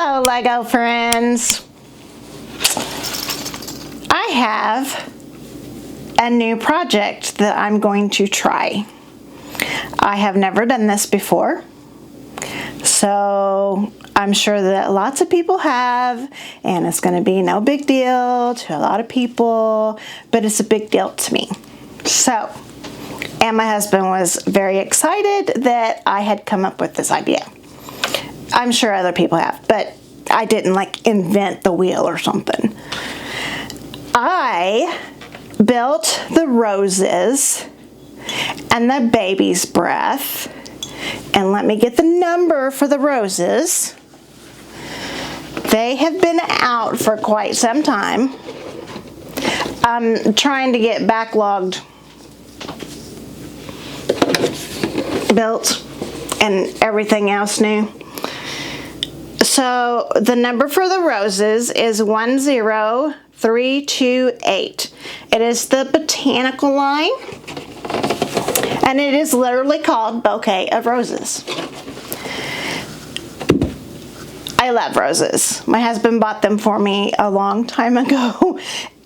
Hello, Lego friends. I have a new project that I'm going to try. I have never done this before, so I'm sure that lots of people have, and it's going to be no big deal to a lot of people, but it's a big deal to me. So, and my husband was very excited that I had come up with this idea. I'm sure other people have, but I didn't like invent the wheel or something. I built the roses and the baby's breath. And let me get the number for the roses. They have been out for quite some time. I'm trying to get backlogged built and everything else new. So the number for the roses is 10328. It is the botanical line, and it is literally called Bouquet of Roses. I love roses. My husband bought them for me a long time ago,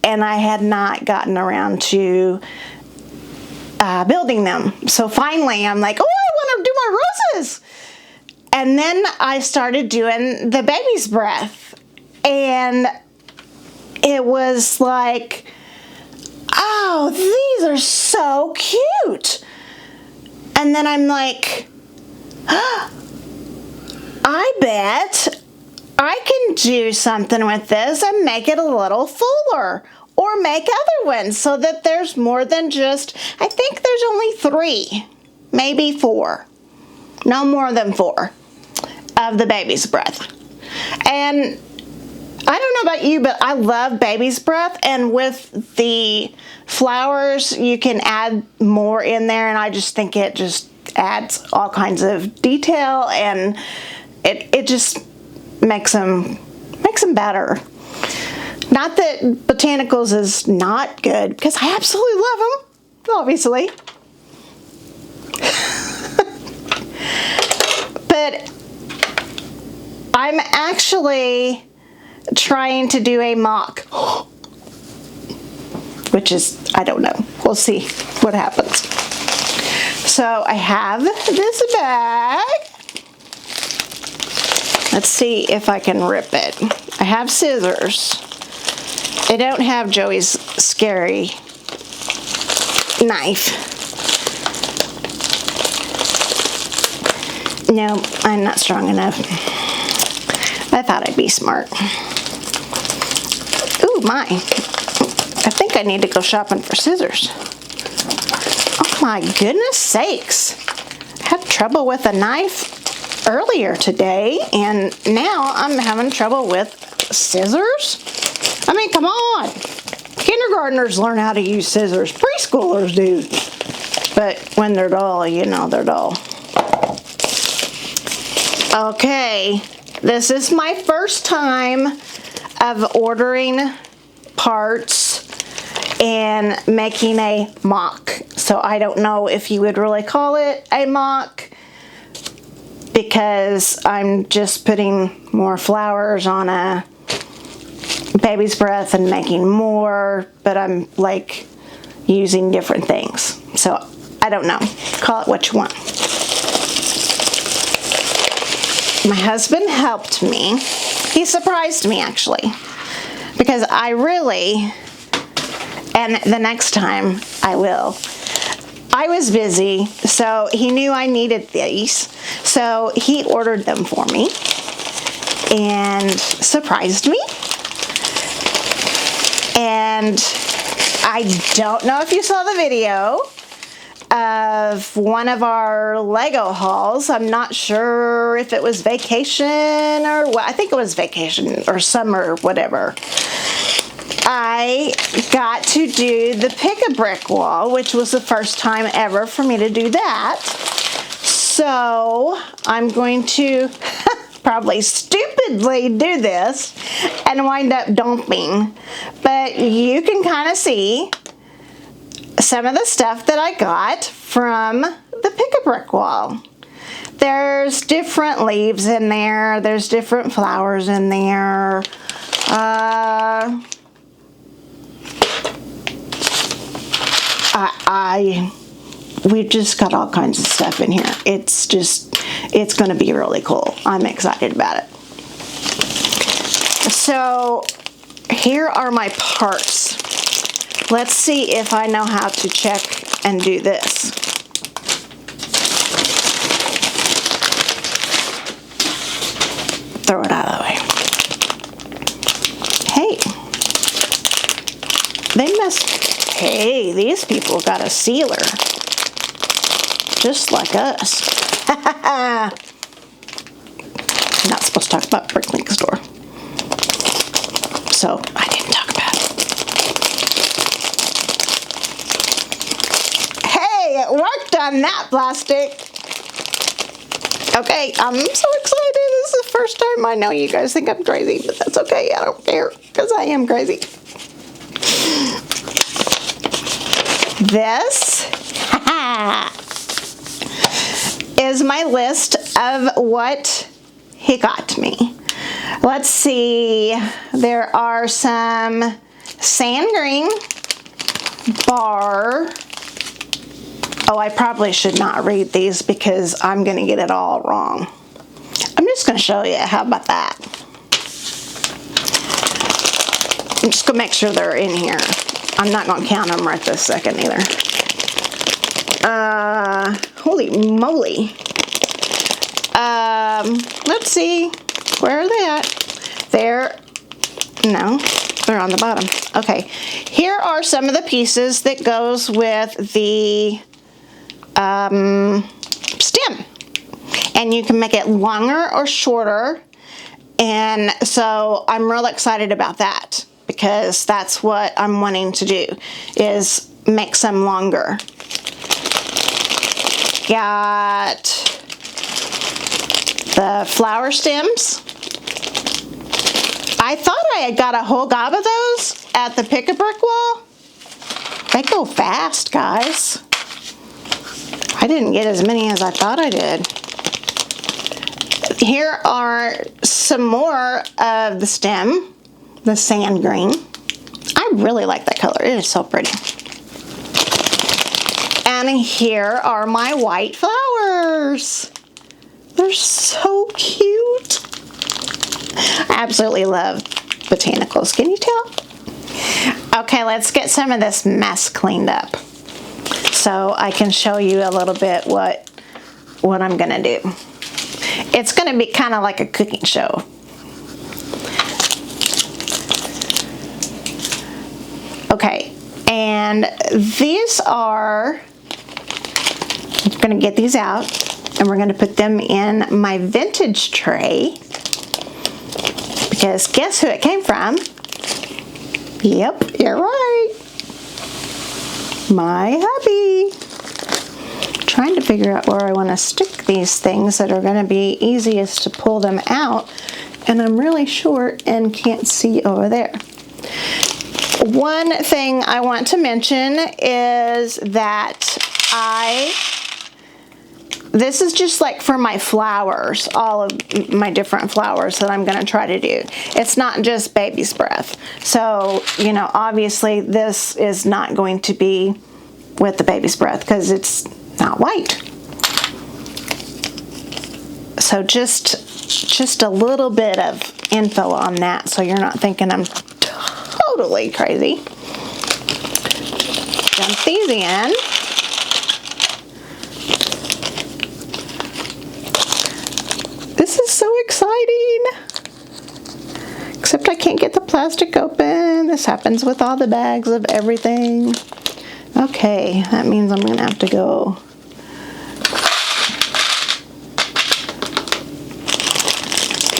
and I had not gotten around to building them. So finally I'm like, oh, I want to do my roses. And then I started doing the baby's breath, and it was like, oh, these are so cute. And then I'm like, I bet I can do something with this and make it a little fuller, or make other ones so that there's more than just, I think there's only 3, maybe 4, no more than 4 of the baby's breath. And I don't know about you, but I love baby's breath, and with the flowers you can add more in there, and I just think it just adds all kinds of detail, and it just makes them better. Not that botanicals is not good, because I absolutely love them, obviously. But I'm actually trying to do a MOC, which is, I don't know. We'll see what happens. So I have this bag. Let's see if I can rip it. I have scissors. I don't have Joey's scary knife. No, I'm not strong enough. I thought I'd be smart. Ooh, my. I think I need to go shopping for scissors. Oh my goodness sakes. I had trouble with a knife earlier today, and now I'm having trouble with scissors? I mean, come on. Kindergartners learn how to use scissors. Preschoolers do. But when they're dull, you know they're dull. Okay. This is my first time of ordering parts and making a MOC. So I don't know if you would really call it a MOC, because I'm just putting more flowers on a baby's breath and making more, but I'm like using different things. So I don't know. Call it what you want. My husband helped me. He surprised me, actually, because I really, and the next time I will, I was busy, so he knew I needed these, so he ordered them for me and surprised me. And I don't know if you saw the video of one of our Lego hauls. I'm not sure if it was vacation or what. I think it was vacation or summer, whatever. I got to do the pick-a-brick wall, which was the first time ever for me to do that. So I'm going to probably stupidly do this and wind up dumping. But you can kind of see some of the stuff that I got from the pick-a-brick wall. There's different leaves in there. There's different flowers in there. We've just got all kinds of stuff in here. It's going to be really cool. I'm excited about it. So here are my parts. Let's see if I know how to check and do this. Throw it out of the way. Hey, hey, these people got a sealer. Just like us. Not supposed to talk about Bricklink store. So I didn't talk about it. Hey, it worked on that plastic. Okay, I'm so excited. This is the first time. I know you guys think I'm crazy, but that's okay. I don't care, because I am crazy. This is my list of what he got me. Let's see. There are some sand green bar. Oh, I probably should not read these because I'm going to get it all wrong. I'm just going to show you. How about that? I'm just going to make sure they're in here. I'm not going to count them right this second either. Holy moly. Let's see. Where are they at? No, they're on the bottom. Okay. Here are some of the pieces that goes with the stem. And you can make it longer or shorter. And so I'm real excited about that, because that's what I'm wanting to do, is make some longer. Got the flower stems. I thought I had got a whole gob of those at the Pick-a-Brick wall. They go fast, guys. I didn't get as many as I thought I did. Here are some more of the stem, the sand green. I really like that color. It is so pretty. And here are my white flowers. They're so cute. I absolutely love botanicals. Can you tell? Okay, let's get some of this mess cleaned up, so I can show you a little bit what I'm gonna do. It's gonna be kind of like a cooking show. Okay, and these are, I'm gonna get these out, and we're gonna put them in my vintage tray, because guess who it came from? Yep, you're right. My hubby. Trying to figure out where I want to stick these things that are going to be easiest to pull them out, and I'm really short and can't see over there. One thing I want to mention is that this is just like for my flowers, all of my different flowers that I'm going to try to do. It's not just baby's breath. So, you know, obviously this is not going to be with the baby's breath because it's not white. So just a little bit of info on that, so you're not thinking I'm totally crazy. Dump these in. This is so exciting. Except I can't get the plastic open. This happens with all the bags of everything. Okay, that means I'm gonna have to go.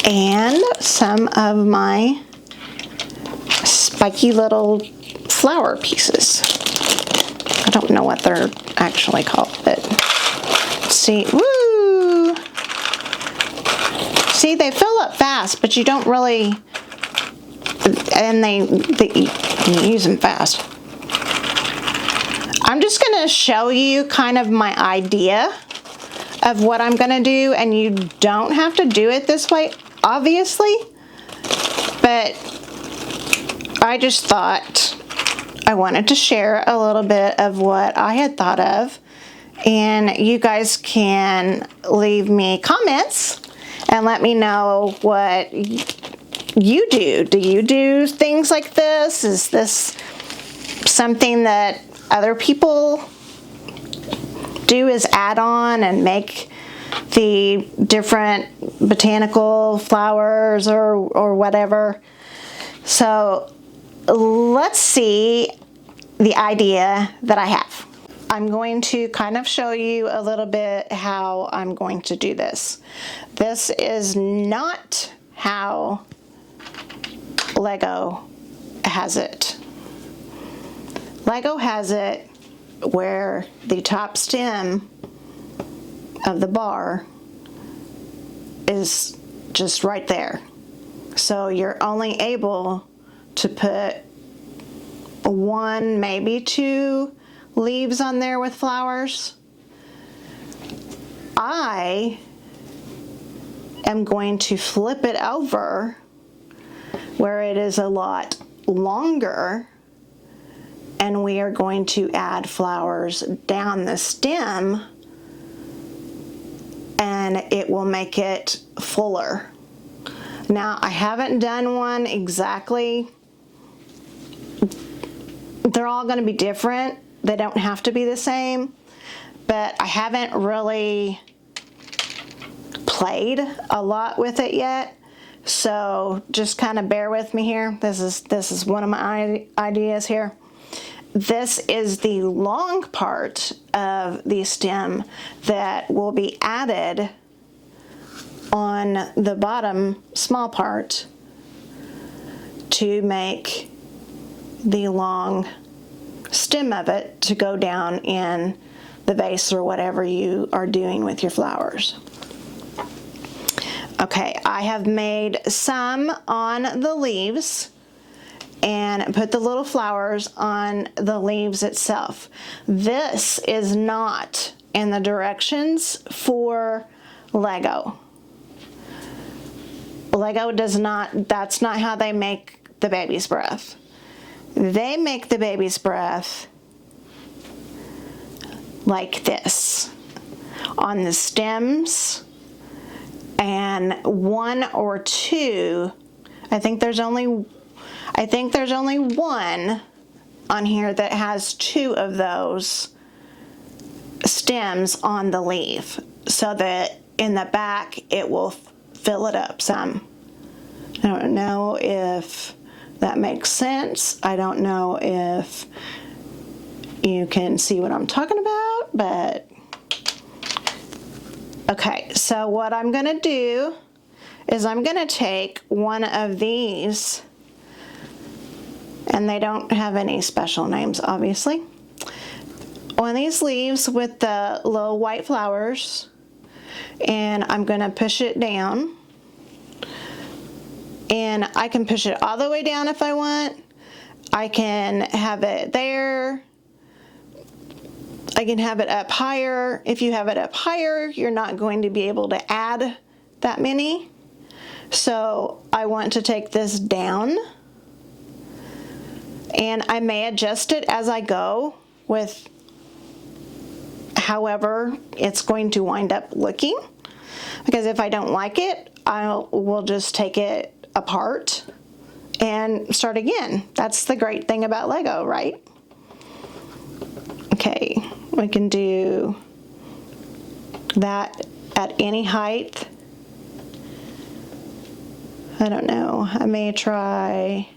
And some of my spiky little flower pieces. I don't know what they're actually called, but see, woo! See, they fill up fast, but you don't really, and you use them fast. I'm just going to show you kind of my idea of what I'm going to do, and you don't have to do it this way, obviously, but I just thought I wanted to share a little bit of what I had thought of, and you guys can leave me comments and let me know what you do. Do you do things like this? Is this something that other people do, is add on and make the different botanical flowers or whatever? So let's see the idea that I have. I'm going to kind of show you a little bit how I'm going to do this. This is not how Lego has it. Lego has it where the top stem of the bar is just right there. So you're only able to put one, maybe two leaves on there with flowers. I am going to flip it over where it is a lot longer, and we are going to add flowers down the stem, and it will make it fuller. Now, I haven't done one exactly. They're all going to be different. They don't have to be the same, but I haven't really played a lot with it yet. So just kind of bear with me here. This is one of my ideas here. This is the long part of the stem that will be added on the bottom small part to make the long stem of it to go down in the vase or whatever you are doing with your flowers. Okay, I have made some on the leaves and put the little flowers on the leaves itself. This is not in the directions for Lego. Lego does not, that's not how they make the baby's breath. They make the baby's breath like this on the stems, and one or two, I think there's only one on here that has two of those stems on the leaf, so that in the back it will fill it up some. I don't know if that makes sense. I don't know if you can see what I'm talking about, but okay, so what I'm going to do is I'm going to take one of these, and they don't have any special names, obviously. One of these leaves with the little white flowers, and I'm going to push it down. And I can push it all the way down if I want. I can have it there. I can have it up higher. If you have it up higher, you're not going to be able to add that many. So I want to take this down, and I may adjust it as I go with however it's going to wind up looking, because if I don't like it, we'll just take it apart and start again. That's the great thing about Lego, right? Okay, we can do that at any height. I don't know, I may try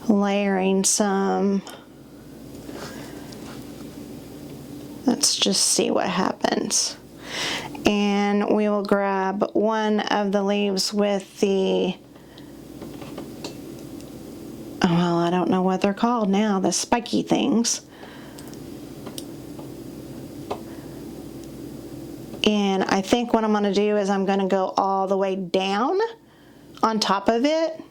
layering some. Let's just see what happens. And we will grab one of the leaves with the, well, I don't know what they're called now, the spiky things. And I think what I'm going to do is I'm going to go all the way down on top of it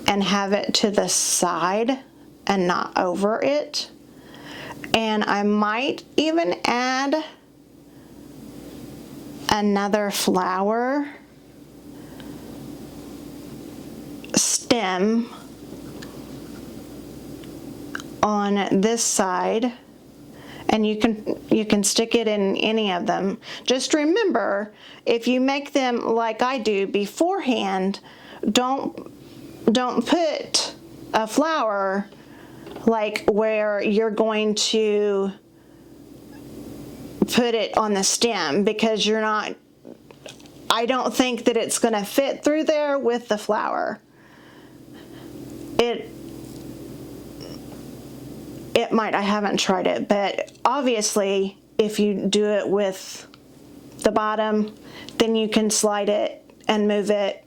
and have it to the side and not over it. And I might even add another flower stem on this side, and you can stick it in any of them. Just remember, if you make them like I do beforehand, don't put a flower like where you're going to put it on the stem, because I don't think that it's going to fit through there with the flower. It might, I haven't tried it, but obviously if you do it with the bottom, then you can slide it and move it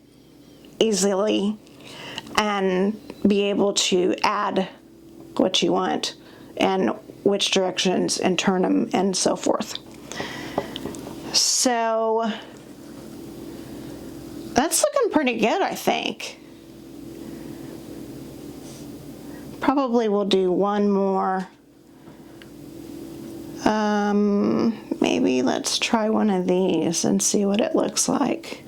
easily and be able to add what you want and which directions and turn them and so forth. So that's looking pretty good, I think. Probably we'll do one more. Maybe let's try one of these and see what it looks like.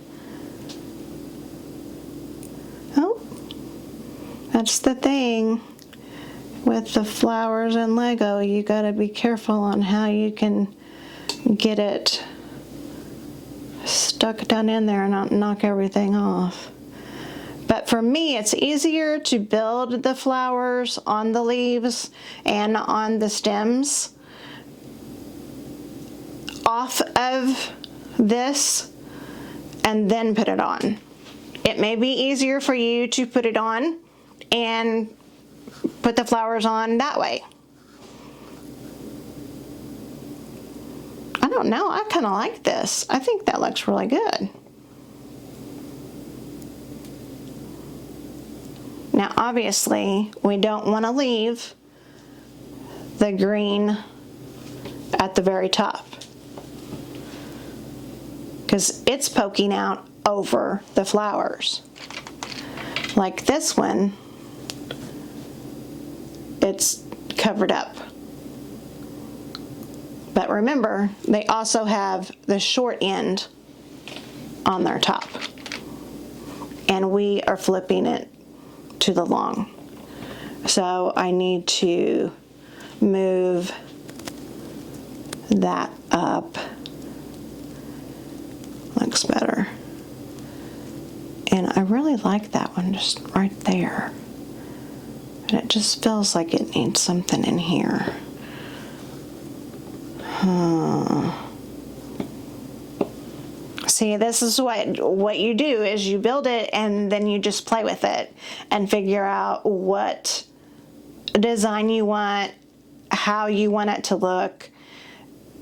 Oh, that's the thing with the flowers and Lego. You gotta be careful on how you can get it stuck down in there and not knock everything off. But for me, it's easier to build the flowers on the leaves and on the stems off of this and then put it on. It may be easier for you to put it on and put the flowers on that way. I don't know, I kind of like this. I think that looks really good. Now obviously we don't want to leave the green at the very top, because it's poking out over the flowers. Like this one, it's covered up. But remember, they also have the short end on their top, and we are flipping it to the long. So I need to move that up. Looks better. And I really like that one just right there. And it just feels like it needs something in here. See, this is what you do is you build it and then you just play with it and figure out what design you want, how you want it to look,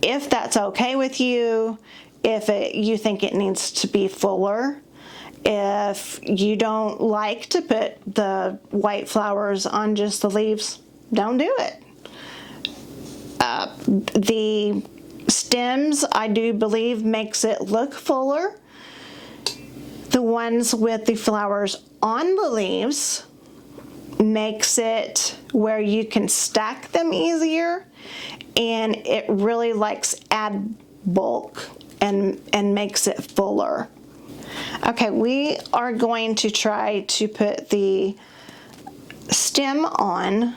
if that's okay with you, if you think it needs to be fuller. If you don't like to put the white flowers on just the leaves, don't do it. The stems, I do believe, makes it look fuller. The ones with the flowers on the leaves makes it where you can stack them easier, and it really likes add bulk and makes it fuller. Okay, we are going to try to put the stem on.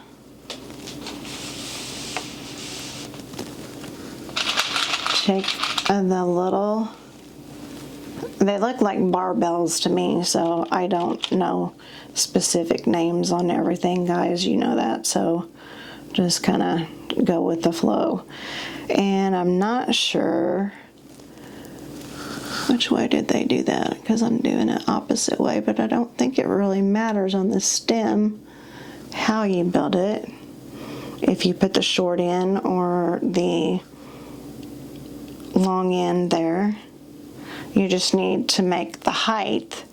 Take the little, they look like barbells to me, so I don't know specific names on everything, guys, you know that, so just kind of go with the flow. And I'm not sure which way did they do that, because I'm doing it opposite way, but I don't think it really matters on the stem how you build it, if you put the short end or the long end there. You just need to make the height.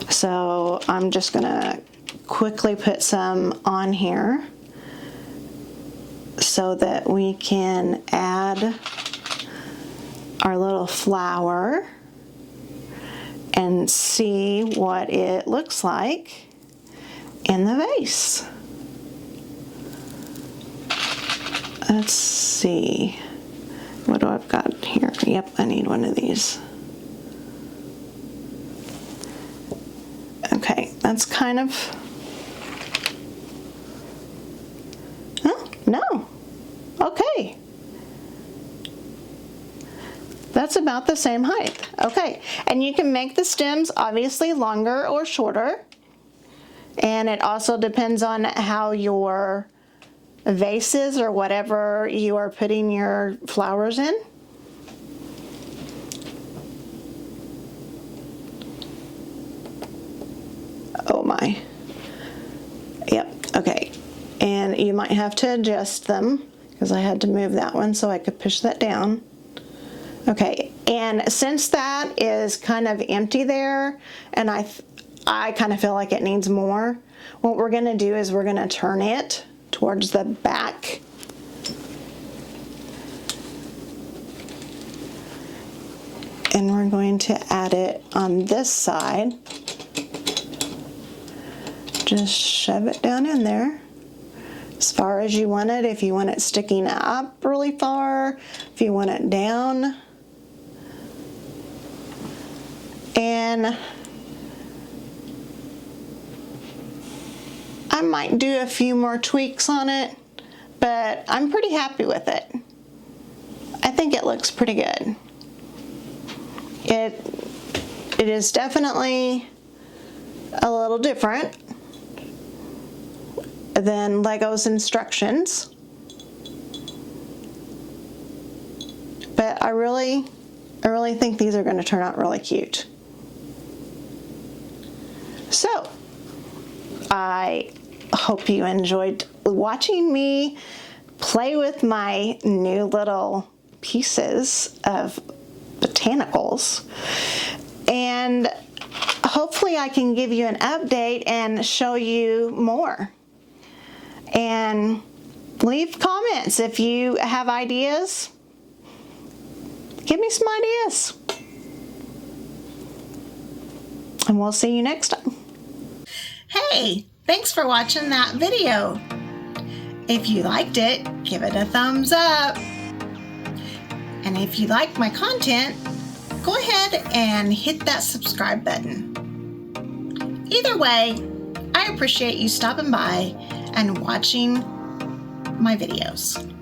So I'm just gonna quickly put some on here so that we can add our little flower and see what it looks like in the vase. Let's see. What do I've got here? Yep, I need one of these. Okay, that's kind of... Oh, no. Okay. That's about the same height. Okay, and you can make the stems obviously longer or shorter. And it also depends on how your vase is or whatever you are putting your flowers in. Oh my. Yep, okay. And you might have to adjust them because I had to move that one so I could push that down. Okay, and since that is kind of empty there, and I kind of feel like it needs more, what we're going to do is we're going to turn it towards the back. And we're going to add it on this side. Just shove it down in there as far as you want it. If you want it sticking up really far, if you want it down. And I might do a few more tweaks on it, but I'm pretty happy with it. I think it looks pretty good. It is definitely a little different than Lego's instructions, but I really think these are going to turn out really cute. So I hope you enjoyed watching me play with my new little pieces of botanicals, and hopefully I can give you an update and show you more. And leave comments if you have ideas. Give me some ideas. And we'll see you next time. Hey, thanks for watching that video. If you liked it, give it a thumbs up. And if you like my content, go ahead and hit that subscribe button. Either way, I appreciate you stopping by and watching my videos.